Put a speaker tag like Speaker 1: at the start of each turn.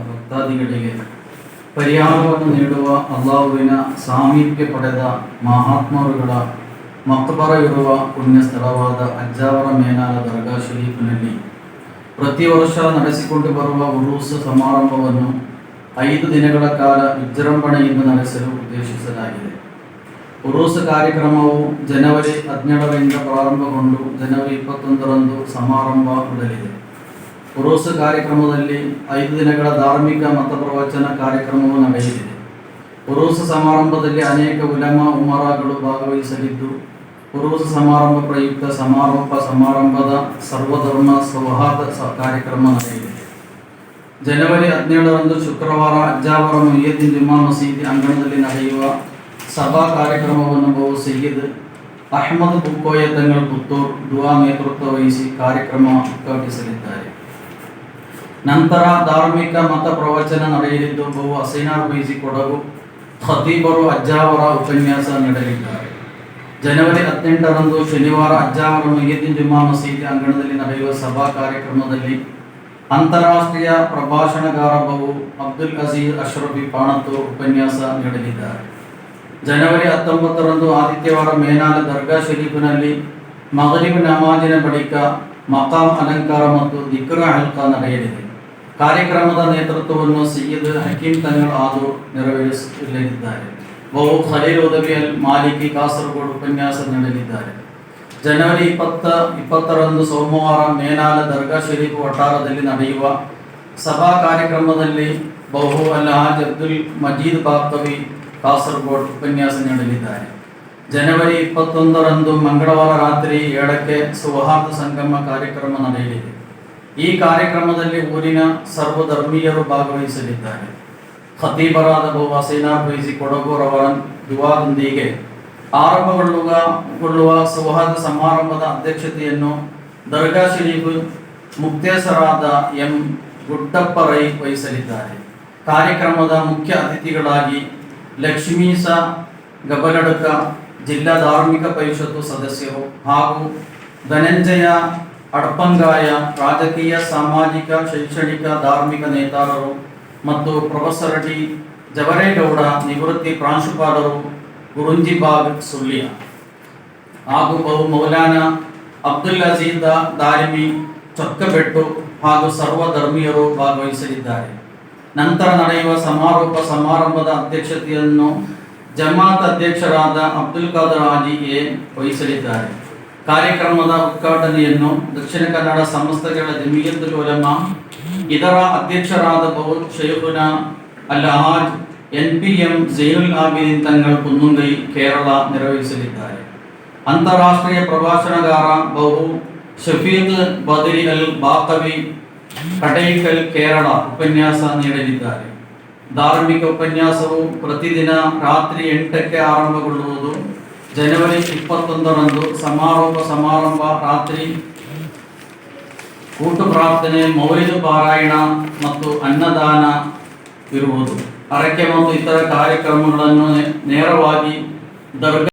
Speaker 1: ಭಕ್ತಾದಿಗಳಿಗೆ ಪರಿಹಾರವನ್ನು ನೀಡುವ ಅಲ್ಲಾಹುವಿನ ಸಾಮೀಪ್ಯ ಪಡೆದ ಮಹಾತ್ಮರುಗಳ ಮಕ್ಬರ ಇರುವ ಪುಣ್ಯ ಸ್ಥಳವಾದ ಅಜ್ಜಾವರ ಮೇನಾಲ ದರ್ಗಾ ಶರೀಫಿನಲ್ಲಿ ಪ್ರತಿ ವರ್ಷ ನಡೆಸಿಕೊಂಡು ಬರುವ ಉರೂಸ್ ಸಮಾರಂಭವನ್ನು 5 ದಿನಗಳ ಕಾಲ ವಿಜೃಂಭಣೆಯಿಂದ ನಡೆಸಲು ಉದ್ದೇಶಿಸಲಾಗಿದೆ. ಉರೂಸ್ ಕಾರ್ಯಕ್ರಮವು ಜನವರಿ 17ರಿಂದ ಪ್ರಾರಂಭಗೊಂಡು ಜನವರಿ 21ರಂದು ಸಮಾರಂಭಗೊಳ್ಳಲಿದೆ. ಉರೂಸ್ ಕಾರ್ಯಕ್ರಮದಲ್ಲಿ 5 ದಿನಗಳ ಧಾರ್ಮಿಕ ಮತ ಪ್ರವಚನ ಕಾರ್ಯಕ್ರಮವು ನಡೆಯಲಿದೆ. ಉರೂಸ್ ಸಮಾರಂಭದಲ್ಲಿ ಅನೇಕ ಉಲಮಾ ಉಮರಾಗಳು ಭಾಗವಹಿಸಲಿದ್ದು, ಉರೂಸ್ ಸಮಾರಂಭ ಪ್ರಯುಕ್ತ ಸಮಾರಂಭದ ಸರ್ವಧರ್ಮ ಸೌಹಾರ್ದ ಕಾರ್ಯಕ್ರಮ ನಡೆಯಲಿದೆ. ಜನವರಿ 17ರಂದು ಶುಕ್ರವಾರ ಅಜ್ಜಾವರ ಮುಹಿಯುದ್ದೀನ್ ಜುಮ್ಮಾ ಮಸೀದಿ ಅಂಗಣದಲ್ಲಿ ನಡೆಯುವ ಸಭಾ ಕಾರ್ಯಕ್ರಮವನ್ನು ಬಹು ಸಯ್ಯದ್ ಅಹ್ಮದ್ ಬುಕ್ಕೋಯ ತಂಗಳ್ ಪುತ್ತೂರ್ ದುವಾ ನೇತೃತ್ವ ವಹಿಸಿ ಕಾರ್ಯಕ್ರಮ ಉದ್ಘಾಟಿಸಲಿದ್ದಾರೆ. ನಂತರ ಧಾರ್ಮಿಕ ಮತ ಪ್ರವಚನ ನಡೆಯಲಿದ್ದು, ಬಹು ಹಸೈನಾರ್ ಬೈಜಿ ಕೊಡಗು ಖತೀಬರು ಅಜ್ಜಾವರ ಉಪನ್ಯಾಸ ನೀಡಲಿದ್ದಾರೆ. ಜನವರಿ 18ರಂದು ಶನಿವಾರ ಅಜ್ಜಾವರ ಮುಹಿಯುದ್ದೀನ್ ಜುಮ್ಮಾ ಮಸೀದಿ ಅಂಗಣದಲ್ಲಿ ನಡೆಯುವ ಸಭಾ ಕಾರ್ಯಕ್ರಮದಲ್ಲಿ ಅಂತಾರಾಷ್ಟ್ರೀಯ ಪ್ರಭಾಷಣಗಾರ ಬಹು ಅಬ್ದುಲ್ ಅಜೀಜ್ ಅಶ್ರಫಿ ಪಾಣತ್ತೂರ್ ಉಪನ್ಯಾಸ ನೀಡಲಿದ್ದಾರೆ. ಜನವರಿ 19ರಂದು ಆದಿತ್ಯವಾರ ಮೇನಾಲ ದರ್ಗಾ ಶರೀಫಿನಲ್ಲಿ ಮಗರಿಬ್ ನಮಾಜಿನ ಬಳಿಕ ಮಕಾಮ್ ಅಲಂಕಾರ ಮತ್ತು ದಿಕ್ರ ಹಲ್ಕಾ ನಡೆಯಲಿದೆ. ಕಾರ್ಯಕ್ರಮದ ನೇತೃತ್ವವನ್ನು ಸಯ್ಯದ್ ಹಕೀಂ ತಂಗಳ್ ಆದೂರ್ ನೆರವೇರಿಸಲಿದ್ದಾರೆ. ಬಹು ಖಲೀಲ್ ಉದವಿ ಅಲ್ ಮಾಲಿಕಿ ಕಾಸರಗೋಡು ಉಪನ್ಯಾಸ ನೀಡಲಿದ್ದಾರೆ. ಜನವರಿ 20ರಂದು ಸೋಮವಾರ ಮೇನಾಲ ದರ್ಗಾ ಶರೀಫ್ ವಠಾರದಲ್ಲಿ ನಡೆಯುವ ಸಭಾ ಕಾರ್ಯಕ್ರಮದಲ್ಲಿ ಬಹು ಅಲ್ಹಾಜ್ ಅಬ್ದುಲ್ ಮಜೀದ್ ಬಾಕವಿ ಕಾಸರಗೋಡು ಉಪನ್ಯಾಸ ನೀಡಲಿದ್ದಾರೆ. ಜನವರಿ 21ರಂದು ಮಂಗಳವಾರ ರಾತ್ರಿ 7ಕ್ಕೆ ಸೌಹಾರ್ದ ಸಂಗಮ ಕಾರ್ಯಕ್ರಮ ನಡೆಯಲಿದೆ. ಈ ಕಾರ್ಯಕ್ರಮದಲ್ಲಿ ಊರಿನ ಸರ್ವಧರ್ಮೀಯರು ಭಾಗವಹಿಸಲಿದ್ದಾರೆ. ಖತೀಬರಾದ ಬಹು ಹಸೈನಾರ್ ಬೈಜಿ ಕೊಡಗೂರವರ ದುವಾದೊಂದಿಗೆ ಆರಂಭಗೊಳ್ಳುವ ಸೌಹಾರ್ದ ಸಮಾರಂಭದ ಅಧ್ಯಕ್ಷತೆಯನ್ನು ದರ್ಗಾ ಶರೀಫ್ ಮುಕ್ತೇಸರಾದ ಎಂ ಗುಡ್ಡಪ್ಪ ರೈ ವಹಿಸಲಿದ್ದಾರೆ. ಕಾರ್ಯಕ್ರಮದ ಮುಖ್ಯ ಅತಿಥಿಗಳಾಗಿ ಲಕ್ಷ್ಮೀಸ ಗಬಲಡ್ಕ ಜಿಲ್ಲಾ ಧಾರ್ಮಿಕ ಪರಿಷತ್ತು ಸದಸ್ಯರು ಹಾಗೂ ಧನಂಜಯ ಅಡ್ಪಂಗಾಯ ರಾಜಕೀಯ, ಸಾಮಾಜಿಕ, ಶೈಕ್ಷಣಿಕ, ಧಾರ್ಮಿಕ ನೇತಾರರು ಮತ್ತು ಪ್ರೊಫೆಸರ್ ಡಿ ಜವರೇಗೌಡ ನಿವೃತ್ತಿ ಪ್ರಾಂಶುಪಾಲರು ಗುರುಂಜಿಬಾಗ್ ಸುಳ್ಯ ಹಾಗೂ ಬಹು ಮೌಲಾನಾ ಅಬ್ದುಲ್ ಅಜೀಜ್ ದಾರಿಮಿ ಚೊಕ್ಕಬೆಟ್ಟು ಹಾಗೂ ಸರ್ವಧರ್ಮೀಯರು ಭಾಗವಹಿಸಲಿದ್ದಾರೆ. ನಂತರ ನಡೆಯುವ ಸಮಾರಂಭದ ಅಧ್ಯಕ್ಷತೆಯನ್ನು ಜಮಾತ್ ಅಧ್ಯಕ್ಷರಾದ ಅಬ್ದುಲ್ ಖಾದರ್ ಹಾಜಿ ವಹಿಸಲಿದ್ದಾರೆ. ಕಾರ್ಯಕ್ರಮದ ಉದ್ಘಾಟನೆಯನ್ನು ದಕ್ಷಿಣ ಕನ್ನಡ ಸಮಸ್ತಗಳ ಜಮಿಯತುಲ್ ಉಲಮಾ ಇದರ ಅಧ್ಯಕ್ಷರಾದ ಬಹು ಶೈಖುನಾ ಅಲ್ಹಾಜ್ NPM ಝೈನುಲ್ ಆಬಿದೀನ್ ತಂಗಳ್ ಕುನ್ನುಂಗೈ ಕೇರಳ ನೆರವೇರಿಸಲಿದ್ದಾರೆ. ಅಂತಾರಾಷ್ಟ್ರೀಯ ಪ್ರಭಾಷಣಗಾರ ಬಹು ಶಫೀದ್ ಬದರಿ ಅಲ್ ಬಾಕವಿ ಕಟೈಕಲ್ ಕೇರಳ ಉಪನ್ಯಾಸ ನೀಡಲಿದ್ದಾರೆ. ಧಾರ್ಮಿಕ ಉಪನ್ಯಾಸವು ಪ್ರತಿದಿನ ರಾತ್ರಿ 8ಕ್ಕೆ ಆರಂಭಗೊಳ್ಳುವುದು. ಜನವರಿ 21ರಂದು ಸಮಾರಂಭ ರಾತ್ರಿ ಊಟ ಪ್ರಾರ್ಥನೆ, ಮೌಲಿದ್ ಪಾರಾಯಣ ಮತ್ತು ಅನ್ನದಾನ ಇರುವುದು. ಹರಕೆ ಮತ್ತು ಇತರ ಕಾರ್ಯಕ್ರಮಗಳನ್ನು ನೇರವಾಗಿ ದರ್ಗಾ